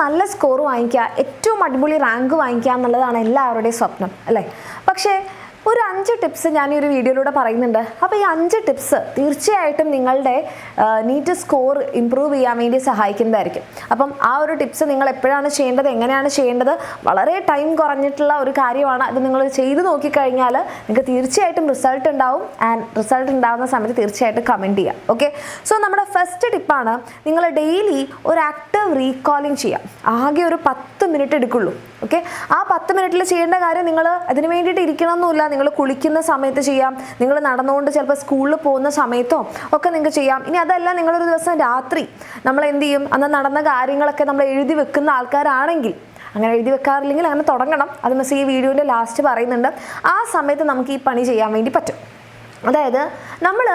നല്ല സ്കോർ വാങ്ങിക്കുക, ഏറ്റവും അടിപൊളി റാങ്ക് വാങ്ങിക്കുക എന്നുള്ളതാണ് എല്ലാവരുടെയും സ്വപ്നം അല്ലേ? പക്ഷേ ഒരു 5 ടിപ്സ് ഞാൻ ഈ ഒരു വീഡിയോയിലൂടെ പറയുന്നുണ്ട്. അപ്പോൾ ഈ 5 ടിപ്സ് തീർച്ചയായിട്ടും നിങ്ങളുടെ നീറ്റ് സ്കോർ ഇമ്പ്രൂവ് ചെയ്യാൻ വേണ്ടി സഹായിക്കുന്നതായിരിക്കും. അപ്പം ആ ഒരു ടിപ്സ് നിങ്ങൾ എപ്പോഴാണ് ചെയ്യേണ്ടത്, എങ്ങനെയാണ് ചെയ്യേണ്ടത്, വളരെ ടൈം കുറഞ്ഞിട്ടുള്ള ഒരു കാര്യമാണ്. അത് നിങ്ങൾ ചെയ്ത് നോക്കിക്കഴിഞ്ഞാൽ നിങ്ങൾക്ക് തീർച്ചയായിട്ടും റിസൾട്ട് ഉണ്ടാവും. ആൻഡ് റിസൾട്ട് ഉണ്ടാകുന്ന സമയത്ത് തീർച്ചയായിട്ടും കമൻറ്റ് ചെയ്യാം. ഓക്കെ, സോ നമ്മുടെ ഫസ്റ്റ് ടിപ്പാണ് നിങ്ങൾ ഡെയിലി ഒരു ആക്റ്റീവ് റീകോളിംഗ് ചെയ്യാം. ആകെ ഒരു 10 മിനിറ്റ് എടുക്കുള്ളൂ. ഓക്കെ, ആ 10 മിനിറ്റിൽ ചെയ്യേണ്ട കാര്യം നിങ്ങൾ അതിന് വേണ്ടിയിട്ട് ഇരിക്കണമെന്നില്ല. നിങ്ങൾ കുളിക്കുന്ന സമയത്ത് ചെയ്യാം, നിങ്ങൾ നടന്നുകൊണ്ട് ചിലപ്പോൾ സ്കൂളിൽ പോകുന്ന സമയത്തോ ഒക്കെ നിങ്ങൾക്ക് ചെയ്യാം. ഇനി അതല്ല, നിങ്ങളൊരു ദിവസം രാത്രി നമ്മൾ എന്ത് ചെയ്യും, അന്ന് നടന്ന കാര്യങ്ങളൊക്കെ നമ്മൾ എഴുതി വെക്കുന്ന ആൾക്കാരാണെങ്കിൽ, അങ്ങനെ എഴുതി വെക്കാറില്ലെങ്കിൽ അങ്ങനെ തുടങ്ങണം. അത് മിസ് ഈ വീഡിയോൻ്റെ ലാസ്റ്റ് പറയുന്നുണ്ട്. ആ സമയത്ത് നമുക്ക് ഈ പണി ചെയ്യാൻ വേണ്ടി പറ്റും. അതായത് നമ്മൾ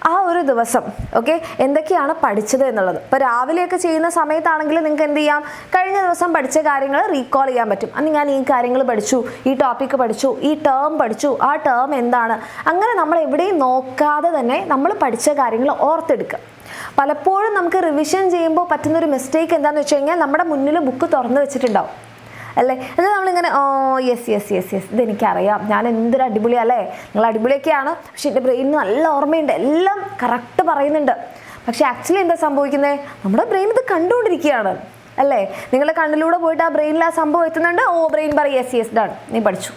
ആ ഒരു ദിവസം ഓക്കെ എന്തൊക്കെയാണ് പഠിച്ചത് എന്നുള്ളത്, ഇപ്പോൾ രാവിലെയൊക്കെ ചെയ്യുന്ന സമയത്താണെങ്കിൽ നിങ്ങൾക്ക് എന്ത് ചെയ്യാം, കഴിഞ്ഞ ദിവസം പഠിച്ച കാര്യങ്ങൾ റീകോൾ ചെയ്യാൻ പറ്റും. അന്ന് ഞാൻ ഈ കാര്യങ്ങൾ പഠിച്ചു, ഈ ടോപ്പിക്ക് പഠിച്ചു, ഈ ടേം പഠിച്ചു, ആ ടേം എന്താണ്, അങ്ങനെ നമ്മൾ എവിടെയും നോക്കാതെ തന്നെ നമ്മൾ പഠിച്ച കാര്യങ്ങൾ ഓർത്തെടുക്കുക. പലപ്പോഴും നമുക്ക് റിവിഷൻ ചെയ്യുമ്പോൾ പറ്റുന്നൊരു മിസ്റ്റേക്ക് എന്താണെന്ന് വെച്ച് കഴിഞ്ഞാൽ നമ്മുടെ മുന്നിൽ ബുക്ക് തുറന്ന് വെച്ചിട്ടുണ്ടാവും അല്ലേ? എന്നിട്ട് നമ്മളിങ്ങനെ യെസ് ഇതെനിക്കറിയാം, ഞാൻ എന്തൊരു അടിപൊളിയല്ലേ, നിങ്ങൾ അടിപൊളിയൊക്കെയാണ്, പക്ഷെ എൻ്റെ ബ്രെയിനിന് നല്ല ഓർമ്മയുണ്ട്, എല്ലാം കറക്റ്റ് പറയുന്നുണ്ട്. പക്ഷെ ആക്ച്വലി എന്താ സംഭവിക്കുന്നത്, നമ്മുടെ ബ്രെയിൻ ഇത് കണ്ടുകൊണ്ടിരിക്കുകയാണ് അല്ലേ? നിങ്ങളുടെ കണ്ണിലൂടെ പോയിട്ട് ആ ബ്രെയിനിൽ ആ സംഭവം എത്തുന്നുണ്ട്. ബ്രെയിൻ പറയും യെസ് ഡൺ, നീ പഠിച്ചു.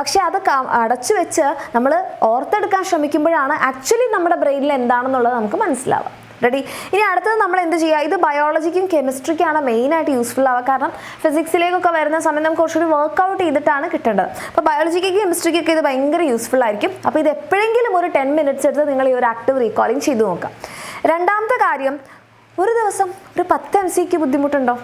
പക്ഷെ അത് അടച്ചു വെച്ച് നമ്മൾ ഓർത്തെടുക്കാൻ ശ്രമിക്കുമ്പോഴാണ് ആക്ച്വലി നമ്മുടെ ബ്രെയിനിൽ എന്താണെന്നുള്ളത് നമുക്ക് മനസ്സിലാവുക. റെഡി? ഇനി അടുത്തത് നമ്മൾ എന്ത് ചെയ്യുക, ഇത് ബയോളജിക്കും കെമിസ്ട്രിക്കാണ് മെയിനായിട്ട് യൂസ്ഫുൾ ആവുക. കാരണം ഫിസിക്സിലേക്കൊക്കെ വരുന്ന സമയത്ത് നമുക്ക് കുറച്ചുകൂടി വർക്കൗട്ട് ചെയ്തിട്ടാണ് കിട്ടേണ്ടത്. അപ്പോൾ ബയോളജിക്കും കെമിസ്ട്രിക്കൊക്കെ ഇത് ഭയങ്കര യൂസ്ഫുൾ ആയിരിക്കും. അപ്പോൾ ഇത് എപ്പോഴെങ്കിലും ഒരു 10 മിനിറ്റ്സ് എടുത്ത് നിങ്ങൾ ഈ ഒരു ആക്റ്റീവ് റീകോളിംഗ് ചെയ്ത് നോക്കാം. രണ്ടാമത്തെ കാര്യം, ഒരു ദിവസം ഒരു 10 MCQ ബുദ്ധിമുട്ടുണ്ടോ?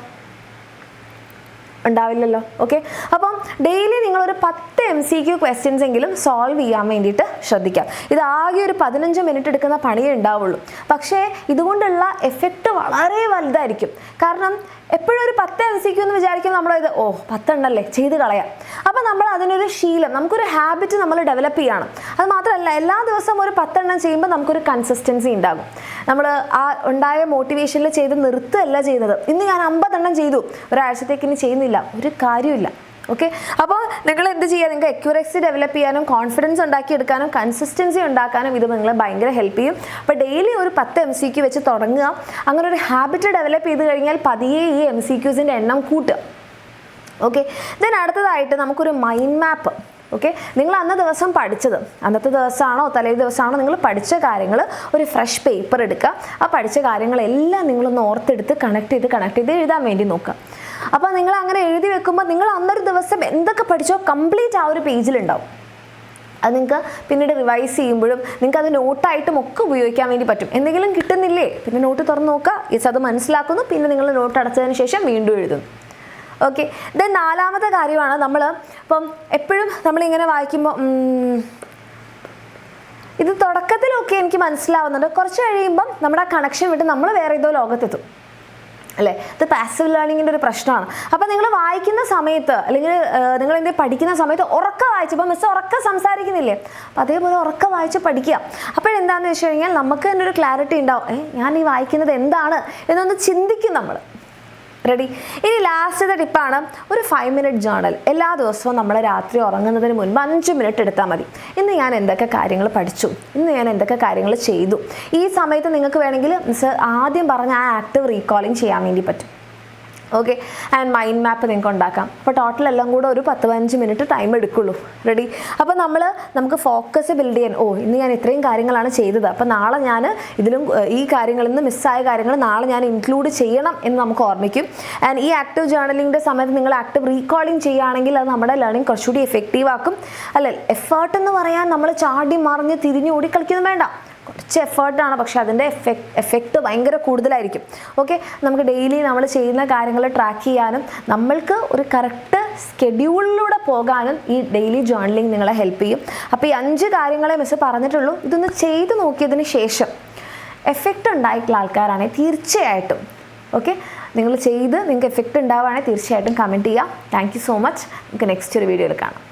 ഉണ്ടാവില്ലല്ലോ. ഓക്കെ, അപ്പം ഡെയിലി നിങ്ങളൊരു 10 MCQ ക്വസ്റ്റ്യൻസ് എങ്കിലും സോൾവ് ചെയ്യാൻ വേണ്ടിയിട്ട് ശ്രദ്ധിക്കാം. ഇത് ആകെ ഒരു 15 മിനിറ്റ് എടുക്കുന്ന പണിയേ ഉണ്ടാവുള്ളൂ. പക്ഷേ ഇതുകൊണ്ടുള്ള എഫക്റ്റ് വളരെ വലുതായിരിക്കും. കാരണം എപ്പോഴും ഒരു 10 MCQ എന്ന് വിചാരിക്കും നമ്മളിത് 10 എണ്ണല്ലേ ചെയ്ത് കളയാം. അപ്പം നമ്മൾ അതിനൊരു ശീലം, നമുക്കൊരു ഹാബിറ്റ് നമ്മൾ ഡെവലപ്പ് ചെയ്യണം. അത് മാത്രമല്ല, എല്ലാ ദിവസവും ഒരു 10 എണ്ണം ചെയ്യുമ്പോൾ നമുക്കൊരു കൺസിസ്റ്റൻസി ഉണ്ടാകും. നമ്മൾ ആ ഉണ്ടായ മോട്ടിവേഷനിൽ ചെയ്ത് നിർത്തുകയല്ല ചെയ്യുന്നത്. ഇന്ന് ഞാൻ 50 എണ്ണം ചെയ്തു, ഒരാഴ്ചത്തേക്ക് ഇനി ചെയ്യുന്നില്ല, ഒരു കാര്യമില്ല. ഓക്കെ, അപ്പോൾ നിങ്ങൾ എന്ത് ചെയ്യുക, നിങ്ങൾക്ക് അക്യൂറസി ഡെവലപ്പ് ചെയ്യാനും കോൺഫിഡൻസ് ഉണ്ടാക്കിയെടുക്കാനും കൺസിസ്റ്റൻസി ഉണ്ടാക്കാനും ഇത് നിങ്ങളെ ഭയങ്കര ഹെൽപ്പ് ചെയ്യും. അപ്പോൾ ഡെയിലി ഒരു 10 MCQ വെച്ച് തുടങ്ങുക. അങ്ങനെ ഒരു ഹാബിറ്റ് ഡെവലപ്പ് ചെയ്ത് കഴിഞ്ഞാൽ പതിയെ ഈ MCQസിൻ്റെ എണ്ണം കൂട്ടുക. ഓക്കെ, ദെൻ അടുത്തതായിട്ട് നമുക്കൊരു മൈൻഡ് മാപ്പ്. ഓക്കെ, നിങ്ങൾ അന്ന ദിവസം പഠിച്ചത്, അന്നത്തെ ദിവസമാണോ തലേ ദിവസമാണോ നിങ്ങൾ പഠിച്ച കാര്യങ്ങൾ ഒരു ഫ്രഷ് പേപ്പർ എടുക്കുക. ആ പഠിച്ച കാര്യങ്ങളെല്ലാം നിങ്ങളൊന്ന് ഓർത്തെടുത്ത് കണക്ട് ചെയ്ത് എഴുതാൻ വേണ്ടി നോക്കുക. അപ്പോൾ നിങ്ങൾ അങ്ങനെ എഴുതി വെക്കുമ്പോൾ നിങ്ങൾ അന്നൊരു ദിവസം എന്തൊക്കെ പഠിച്ചോ കംപ്ലീറ്റ് ആ ഒരു പേജിലുണ്ടാവും. അത് നിങ്ങൾക്ക് പിന്നീട് റിവൈസ് ചെയ്യുമ്പോഴും നിങ്ങൾക്ക് അത് നോട്ടായിട്ടും ഒക്കെ ഉപയോഗിക്കാൻ വേണ്ടി പറ്റും. എന്തെങ്കിലും കിട്ടുന്നില്ലേ, പിന്നെ നോട്ട് തുറന്ന് നോക്കുക, അത് മനസ്സിലാക്കുന്നു, പിന്നെ നിങ്ങൾ നോട്ട് അടച്ചതിന് ശേഷം വീണ്ടും എഴുതുന്നു. ഓക്കെ, ദെൻ നാലാമത്തെ കാര്യമാണ്, നമ്മൾ ഇപ്പം എപ്പോഴും നമ്മളിങ്ങനെ വായിക്കുമ്പോൾ ഇത് തുടക്കത്തിലൊക്കെ എനിക്ക് മനസ്സിലാവുന്നുണ്ട്, കുറച്ച് കഴിയുമ്പം നമ്മുടെ ആ കണക്ഷൻ വിട്ട് നമ്മൾ വേറെ ഏതോ ലോകത്തെത്തും അല്ലേ? ഇത് പാസീവ് ലേണിങ്ങിൻ്റെ ഒരു പ്രശ്നമാണ്. അപ്പോൾ നിങ്ങൾ വായിക്കുന്ന സമയത്ത് അല്ലെങ്കിൽ നിങ്ങൾ എന്തെങ്കിലും പഠിക്കുന്ന സമയത്ത് ഉറക്ക വായിച്ചപ്പോൾ മിസ് ഉറക്ക സംസാരിക്കുന്നില്ലേ, അപ്പോൾ അതേപോലെ ഉറക്ക വായിച്ച് പഠിക്കുക. അപ്പോഴെന്താണെന്ന് വെച്ച് കഴിഞ്ഞാൽ നമുക്ക് തന്നെ ഒരു ക്ലാരിറ്റി ഉണ്ടാവും, ഞാൻ ഈ വായിക്കുന്നത് എന്താണ് എന്നൊന്ന് ചിന്തിക്കും നമ്മൾ. റെഡി? ഇനി ലാസ്റ്റത്തെ ടിപ്പാണ് ഒരു 5 മിനിറ്റ് ജേർണൽ. എല്ലാ ദിവസവും നമ്മൾ രാത്രി ഉറങ്ങുന്നതിന് മുൻപ് 5 മിനിറ്റ് എടുത്താൽ മതി. ഇന്ന് ഞാൻ എന്തൊക്കെ കാര്യങ്ങൾ പഠിച്ചു, ഇന്ന് ഞാൻ എന്തൊക്കെ കാര്യങ്ങൾ ചെയ്തു. ഈ സമയത്ത് നിങ്ങൾക്ക് വേണമെങ്കിൽ മിസ് ആദ്യം പറഞ്ഞ ആ ആക്റ്റീവ് റീകോളിംഗ് ചെയ്യാൻ വേണ്ടി പറ്റും. ഓക്കെ, ആൻഡ് മൈൻഡ് മാപ്പ് നിങ്ങൾക്ക് ഉണ്ടാക്കാം. അപ്പോൾ ടോട്ടൽ എല്ലാം കൂടെ ഒരു 10-15 മിനിറ്റ് ടൈം എടുക്കുള്ളൂ. റെഡി? അപ്പോൾ നമുക്ക് ഫോക്കസ് ബിൽഡ് ചെയ്യാൻ, ഇന്ന് ഞാൻ ഇത്രയും കാര്യങ്ങളാണ് ചെയ്തത്, അപ്പോൾ നാളെ ഞാൻ ഇതിലും ഈ കാര്യങ്ങളിൽ നിന്ന് മിസ്സായ കാര്യങ്ങൾ നാളെ ഞാൻ ഇൻക്ലൂഡ് ചെയ്യണം എന്ന് നമുക്ക് ഓർമ്മിക്കും. ആൻഡ് ഈ ആക്റ്റീവ് ജേർണലിങ്ങിൻ്റെ സമയത്ത് നിങ്ങൾ ആക്റ്റീവ് റീകോളിംഗ് ചെയ്യുകയാണെങ്കിൽ അത് നമ്മുടെ ലേണിംഗ് കുറച്ചുകൂടി എഫക്റ്റീവ് ആക്കും. അല്ലേ? എഫേർട്ട് എന്ന് പറയാൻ നമ്മൾ ചാടി മറിഞ്ഞ് തിരിഞ്ഞ് ഓടി കളിക്കുന്നത് വേണ്ട, കുറച്ച് എഫേർട്ടാണ്, പക്ഷെ അതിൻ്റെ എഫക്റ്റ് ഭയങ്കര കൂടുതലായിരിക്കും. ഓക്കെ, നമുക്ക് ഡെയിലി നമ്മൾ ചെയ്യുന്ന കാര്യങ്ങൾ ട്രാക്ക് ചെയ്യാനും നമ്മൾക്ക് ഒരു കറക്റ്റ് സ്കെഡ്യൂളിലൂടെ പോകാനും ഈ ഡെയിലി ജേർണലിംഗ് നിങ്ങളെ ഹെൽപ്പ് ചെയ്യും. അപ്പോൾ ഈ 5 കാര്യങ്ങളെ മിസ് പറഞ്ഞിട്ടുള്ളൂ. ഇതൊന്ന് ചെയ്ത് നോക്കിയതിന് ശേഷം എഫക്റ്റ് ഉണ്ടായിട്ടുള്ള ആൾക്കാരാണെങ്കിൽ തീർച്ചയായിട്ടും നിങ്ങൾ ചെയ്ത് നിങ്ങൾക്ക് എഫക്റ്റ് ഉണ്ടാവുകയാണെങ്കിൽ തീർച്ചയായിട്ടും കമൻറ്റ് ചെയ്യുക. Thank you so much. നമുക്ക് നെക്സ്റ്റ് ഒരു വീഡിയോയിൽ കാണാം.